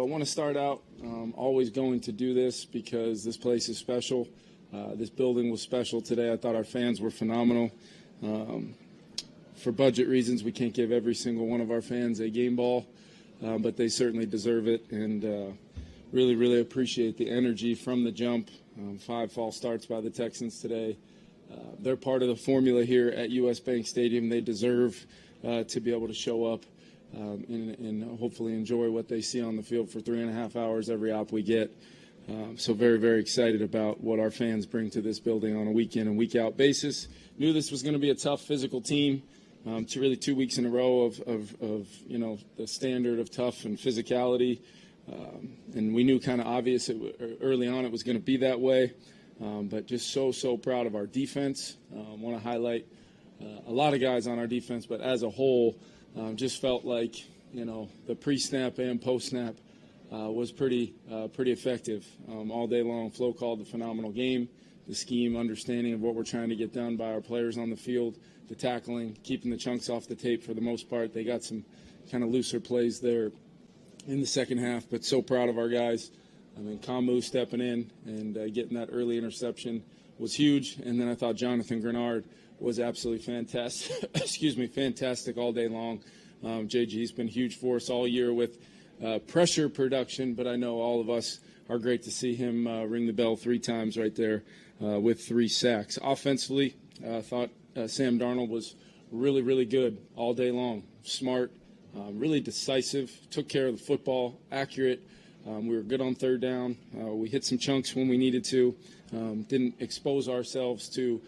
want to start out always going to do this because this place is special. This building was special today. I thought our fans were phenomenal. For budget reasons, we can't give every single one of our fans a game ball, but they certainly deserve it, and really, really appreciate the energy from the jump. 5 false starts by the Texans today. They're part of the formula here at U.S. Bank Stadium. They deserve to be able to show up and hopefully enjoy what they see on the field for 3.5 hours every op we get. So very, very excited about what our fans bring to this building on a week-in and week-out basis. Knew this was going to be a tough physical team. 2 weeks in a row of the standard of tough and physicality. And we knew kind of obvious early on it was going to be that way. But just so proud of our defense. Want to highlight a lot of guys on our defense, but as a whole, just felt like, the pre-snap and post-snap was pretty effective all day long. Flo called a phenomenal game. The scheme, understanding of what we're trying to get done by our players on the field, the tackling, keeping the chunks off the tape for the most part. They got some kind of looser plays there in the second half, but so proud of our guys. I mean, Kamu stepping in and getting that early interception was huge. And then I thought Jonathan Grenard was absolutely fantastic. Fantastic all day long. JG's been huge for us all year with pressure production, but I know all of us are great to see him ring the bell 3 times right there with 3 sacks. Offensively, I thought Sam Darnold was really, really good all day long. Smart, really decisive, took care of the football, accurate. We were good on third down. We hit some chunks when we needed to. Didn't expose ourselves to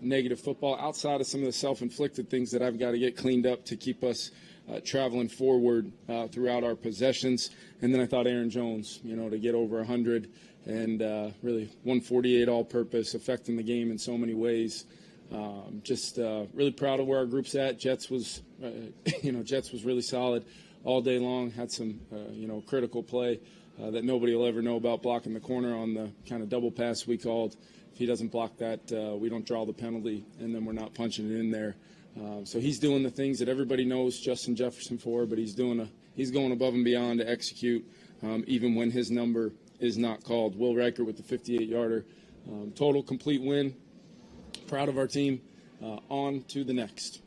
negative football outside of some of the self-inflicted things that I've got to get cleaned up to keep us traveling forward throughout our possessions. And then I thought Aaron Jones, to get over 100 and really 148 all-purpose, affecting the game in so many ways. Just really proud of where our group's at. Jets was really solid all day long. Had some, critical play that nobody will ever know about, blocking the corner on the kind of double pass we called. If he doesn't block that, we don't draw the penalty, and then we're not punching it in there. So he's doing the things that everybody knows Justin Jefferson for, but he's going above and beyond to execute, even when his number is not called. Will Riker with the 58-yarder. Total complete win. Proud of our team. On to the next.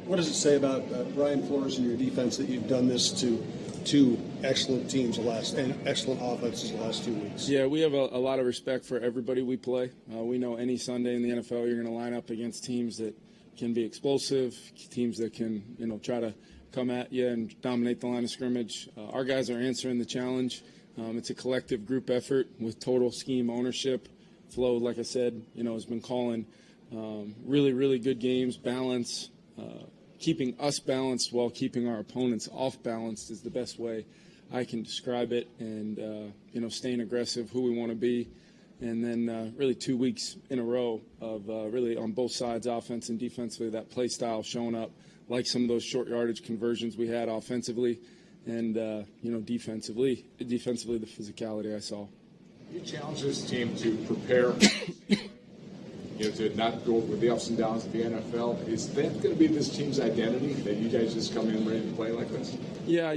What does it say about Brian Flores and your defense that you've done this to 2 excellent teams and excellent offenses the last 2 weeks? Yeah, we have a lot of respect for everybody we play. We know any Sunday in the NFL you're going to line up against teams that can be explosive, teams that can, try to come at you and dominate the line of scrimmage. Our guys are answering the challenge. It's a collective group effort with total scheme ownership. Flo, like I said, has been calling really, really good games, balance, keeping us balanced while keeping our opponents off balanced is the best way I can describe it. And, staying aggressive, who we want to be. And then really 2 weeks in a row of really on both sides, offense and defensively, that play style showing up, like some of those short yardage conversions we had offensively. And, defensively, the physicality I saw. You challenge this team to prepare, to not go with the ups and downs of the NFL. Is that going to be this team's identity, that you guys just come in ready to play like this? Yeah,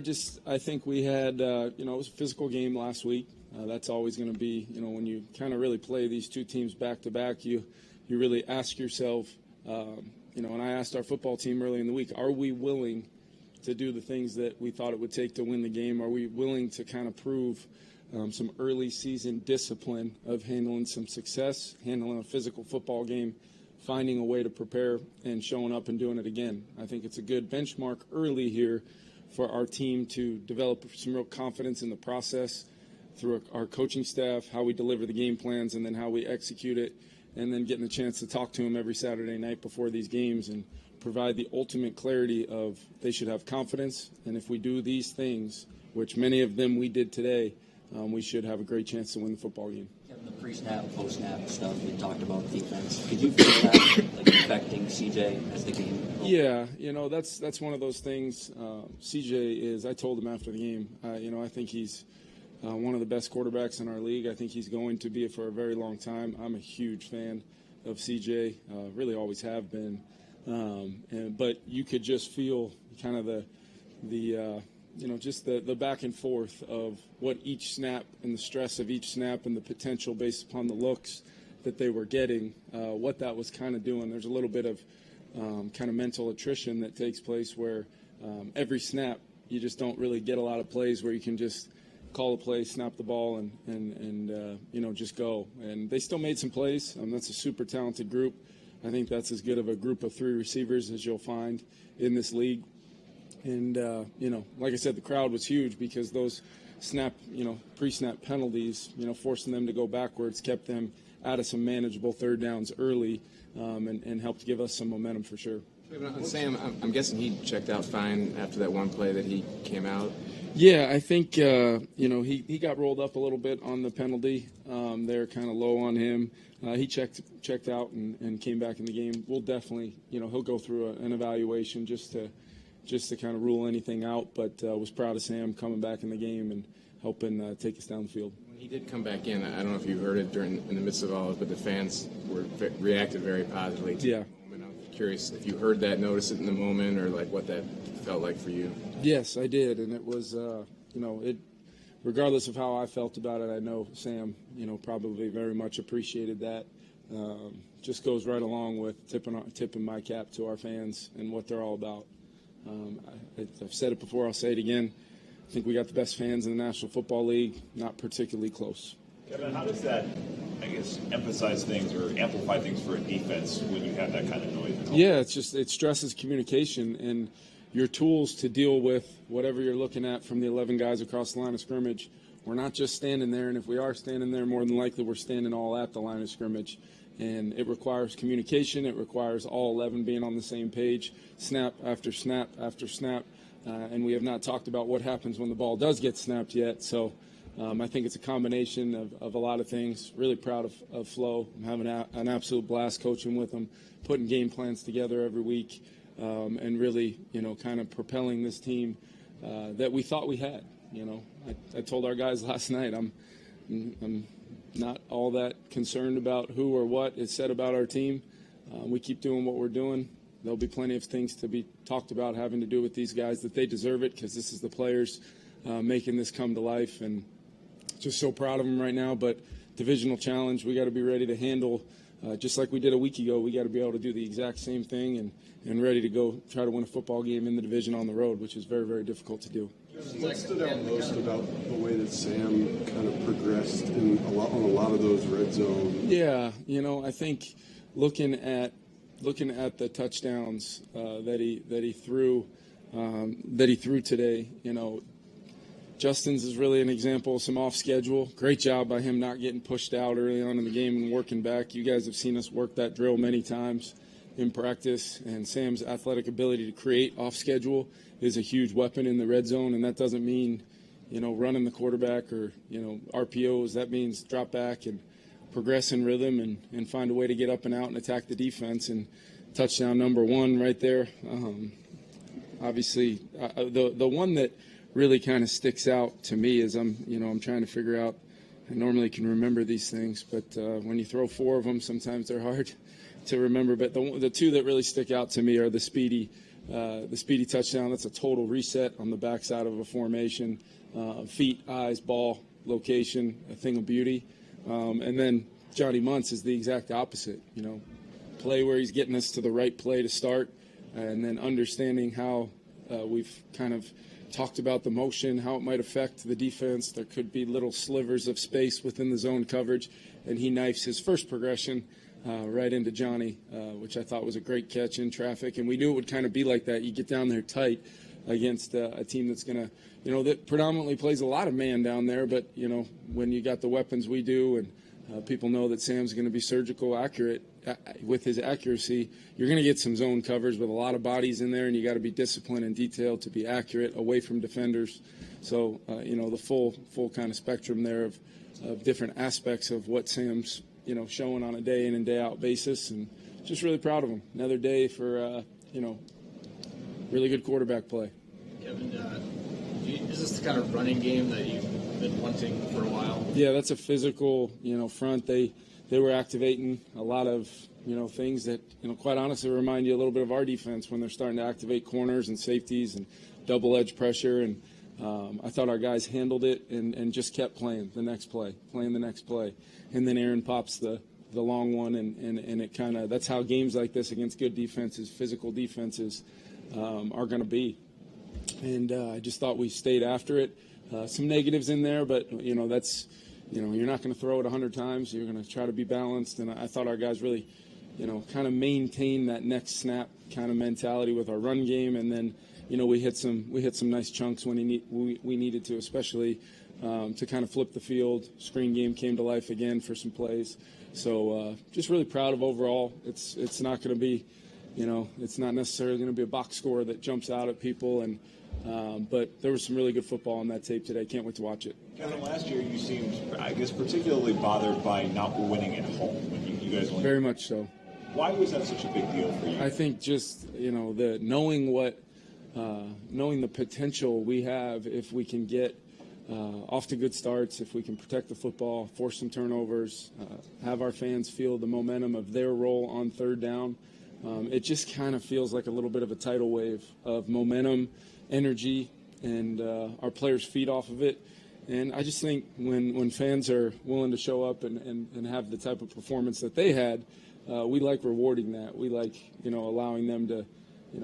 I think we had, it was a physical game last week. That's always going to be, when you kind of really play these 2 teams back to back, you really ask yourself, and I asked our football team early in the week, are we willing to do the things that we thought it would take to win the game? Are we willing to kind of prove some early season discipline of handling some success, handling a physical football game, finding a way to prepare and showing up and doing it again? I think it's a good benchmark early here for our team to develop some real confidence in the process through our coaching staff, how we deliver the game plans, and then how we execute it, and then getting a chance to talk to them every Saturday night before these games and provide the ultimate clarity of they should have confidence. And if we do these things, which many of them we did today, we should have a great chance to win the football game. Kevin, the pre-snap, post-snap stuff, we talked about defense. Could you feel that affecting CJ as the game? Yeah, that's one of those things. CJ is, I told him after the game, I think he's one of the best quarterbacks in our league. I think he's going to be it for a very long time. I'm a huge fan of CJ, really always have been. But you could just feel kind of the just the back and forth of what each snap and the stress of each snap and the potential based upon the looks that they were getting, what that was kind of doing. There's a little bit of kind of mental attrition that takes place where every snap you just don't really get a lot of plays where you can just call a play, snap the ball, and just go. And they still made some plays. That's a super talented group. I think that's as good of a group of 3 receivers as you'll find in this league. And, like I said, the crowd was huge because those pre-snap penalties, forcing them to go backwards, kept them out of some manageable third downs early and helped give us some momentum for sure. Sam, I'm guessing he checked out fine after that one play that he came out. Yeah, I think, he got rolled up a little bit on the penalty. They're kind of low on him. He checked out and came back in the game. We'll definitely, he'll go through an evaluation just to kind of rule anything out, but was proud of Sam coming back in the game and helping take us down the field. When he did come back in, I don't know if you heard it in the midst of all of it, but the fans reacted very positively to the moment. I'm curious if you heard that, noticed it in the moment, or like what that felt like for you. Yes, I did, and it was, regardless of how I felt about it, I know Sam, probably very much appreciated that. Just goes right along with tipping my cap to our fans and what they're all about. I've said it before, I'll say it again. I think we got the best fans in the National Football League, not particularly close. Kevin, how does that, emphasize things or amplify things for a defense when you have that kind of noise? Yeah, it stresses communication and your tools to deal with whatever you're looking at from the 11 guys across the line of scrimmage. We're not just standing there, and if we are standing there, more than likely we're standing all at the line of scrimmage. And it requires communication. It requires all 11 being on the same page, snap after snap after snap. And we have not talked about what happens when the ball does get snapped yet. So I think it's a combination of a lot of things. Really proud of Flo. I'm having an absolute blast coaching with him, putting game plans together every week, and really, kind of propelling this team that we thought we had. I told our guys last night I'm not all that concerned about who or what is said about our team. We keep doing what we're doing. There'll be plenty of things to be talked about having to do with these guys that they deserve it because this is the players making this come to life. And just so proud of them right now. But divisional challenge, we got to be ready to handle just like we did a week ago. We got to be able to do the exact same thing and ready to go try to win a football game in the division on the road, which is very, very difficult to do. What stood out most about the way that Sam kind of progressed on a lot of those red zone? Yeah, I think looking at the touchdowns that he threw today, Justin's is really an example of some off schedule. Great job by him not getting pushed out early on in the game and working back. You guys have seen us work that drill many times in practice, and Sam's athletic ability to create off schedule is a huge weapon in the red zone, and that doesn't mean, running the quarterback or, RPOs. That means drop back and progress in rhythm and find a way to get up and out and attack the defense. And touchdown number 1 right there. Obviously, the one that really kind of sticks out to me is I'm trying to figure out. I normally can remember these things, but when you throw 4 of them, sometimes they're hard to remember. But the 2 that really stick out to me are the speedy touchdown. That's a total reset on the backside of a formation. Feet, eyes, ball, location, a thing of beauty. And then Johnny Muntz is the exact opposite. Play where he's getting us to the right play to start, and then understanding how we've kind of talked about the motion, how it might affect the defense. There could be little slivers of space within the zone coverage, and he knifes his first progression right into Johnny, which I thought was a great catch in traffic. And we knew it would kind of be like that. You get down there tight against a team that's going to, that predominantly plays a lot of man down there. But, when you got the weapons we do and people know that Sam's going to be surgical accurate with his accuracy, you're going to get some zone covers with a lot of bodies in there, and you got to be disciplined and detailed to be accurate away from defenders. So, the full kind of spectrum there of different aspects of what Sam's, showing on a day in and day out basis, and just really proud of him. Another day for, really good quarterback play. Kevin, is this the kind of running game that you've been wanting for a while? Yeah, that's a physical, front. They were activating a lot of, things that, quite honestly remind you a little bit of our defense when they're starting to activate corners and safeties and double edge pressure. And I thought our guys handled it and just kept playing the next play. And then Aaron pops the long one, and it kind of – that's how games like this against good defenses, physical defenses, are going to be. And I just thought we stayed after it. Some negatives in there, but, that's – you're not going to throw it 100 times. You're going to try to be balanced. And I thought our guys really, kind of maintained that next snap kind of mentality with our run game. And then, we hit some nice chunks when we needed to, especially to kind of flip the field. Screen game came to life again for some plays. So just really proud of overall. It's not going to be, it's not necessarily going to be a box score that jumps out at people. And but there was some really good football on that tape today. Can't wait to watch it. Kevin, last year you seemed, I guess, particularly bothered by not winning at home when you guys only. Very much so. Why was that such a big deal for you? I think just the knowing the potential we have if we can get off to good starts, if we can protect the football, force some turnovers, have our fans feel the momentum of their role on third down. It just kind of feels like a little bit of a tidal wave of momentum, energy, and our players feed off of it. And I just think when fans are willing to show up and have the type of performance that they had, we like rewarding that. We like, allowing them to,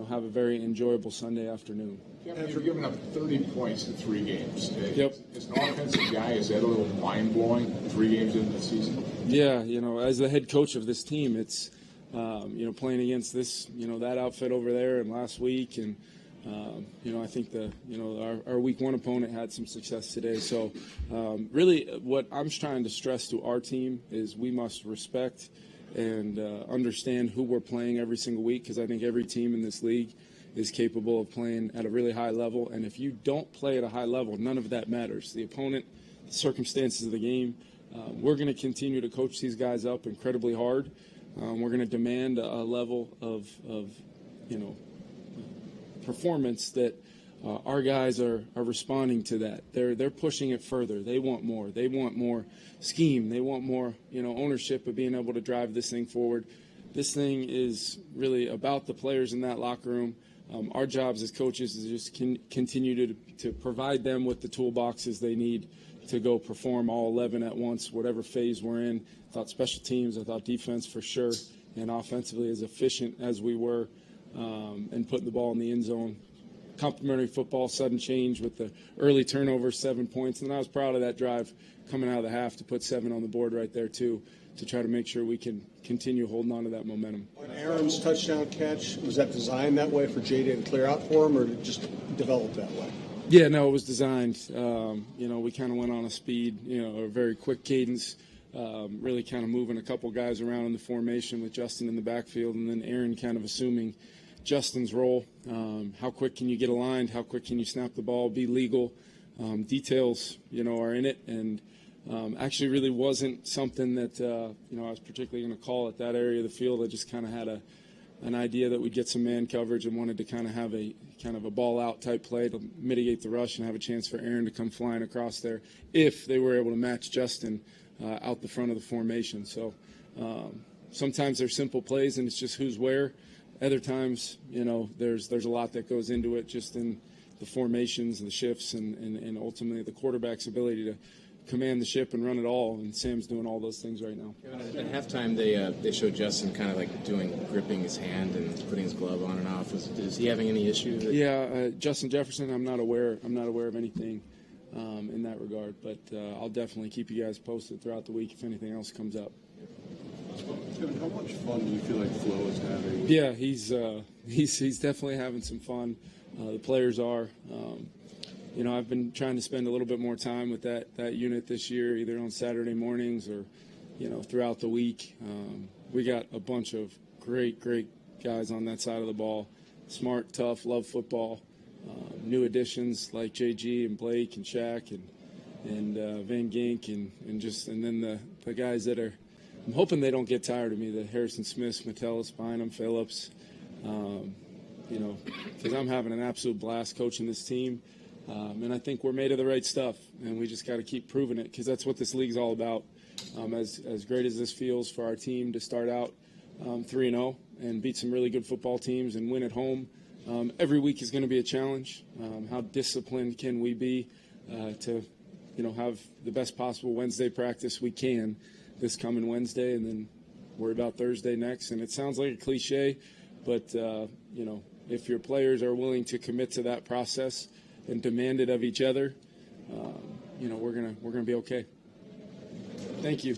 have a very enjoyable Sunday afternoon. You've given up 30 points in 3 games. Yep. As an offensive guy, is that a little mind-blowing, 3 games into the season? Yeah, as the head coach of this team, it's, playing against this, that outfit over there and last week. And, I think our week 1 opponent had some success today. So really what I'm trying to stress to our team is we must respect and understand who we're playing every single week, because I think every team in this league is capable of playing at a really high level. And if you don't play at a high level, none of that matters. The opponent, the circumstances of the game, we're going to continue to coach these guys up incredibly hard. We're going to demand a level of performance that our guys are responding to that. They're pushing it further. They want more. They want more scheme. They want more, ownership of being able to drive this thing forward. This thing is really about the players in that locker room. Our jobs as coaches is just continue to provide them with the toolboxes they need to go perform all 11 at once, whatever phase we're in. I thought special teams, I thought defense for sure, and offensively as efficient as we were, and putting the ball in the end zone. Complimentary football, sudden change with the early turnover, 7 points. And I was proud of that drive coming out of the half to put 7 on the board right there, too, to try to make sure we can continue holding on to that momentum. Aaron's touchdown catch, was that designed that way for Jay to clear out for him, or did it just develop that way? Yeah, no, it was designed. We kind of went on a speed, a very quick cadence, really kind of moving a couple guys around in the formation with Justin in the backfield, and then Aaron kind of assuming Justin's role. How quick can you get aligned? How quick can you snap the ball, be legal? Details, are in it. And actually really wasn't something that, I was particularly going to call at that area of the field. I just kind of had an idea that we'd get some man coverage and wanted to kind of have a ball out type play to mitigate the rush and have a chance for Aaron to come flying across there if they were able to match Justin out the front of the formation. So sometimes they're simple plays and it's just who's where. Other times, there's a lot that goes into it just in the formations and the shifts and ultimately the quarterback's ability to command the ship and run it all, and Sam's doing all those things right now. At halftime, they showed Justin kind of like gripping his hand and putting his glove on and off. Is he having any issue? Justin Jefferson, I'm not aware of anything in that regard, but I'll definitely keep you guys posted throughout the week if anything else comes up. Kevin, how much fun do you feel like Flo is having? Yeah, he's definitely having some fun. The players are. I've been trying to spend a little bit more time with that unit this year, either on Saturday mornings or, throughout the week. We got a bunch of great guys on that side of the ball. Smart, tough, love football. New additions like JG and Blake and Shaq and Van Gink and then the guys that are. I'm hoping they don't get tired of me. The Harrison Smiths, Metellus, Bynum, Phillips. Because I'm having an absolute blast coaching this team. And I think we're made of the right stuff, and we just got to keep proving it because that's what this league's all about. As great as this feels for our team to start out 3-0 and beat some really good football teams and win at home, every week is going to be a challenge. How disciplined can we be to, have the best possible Wednesday practice we can this coming Wednesday, and then worry about Thursday next. And it sounds like a cliche, but if your players are willing to commit to that process and demand it of each other, we're gonna be okay. Thank you.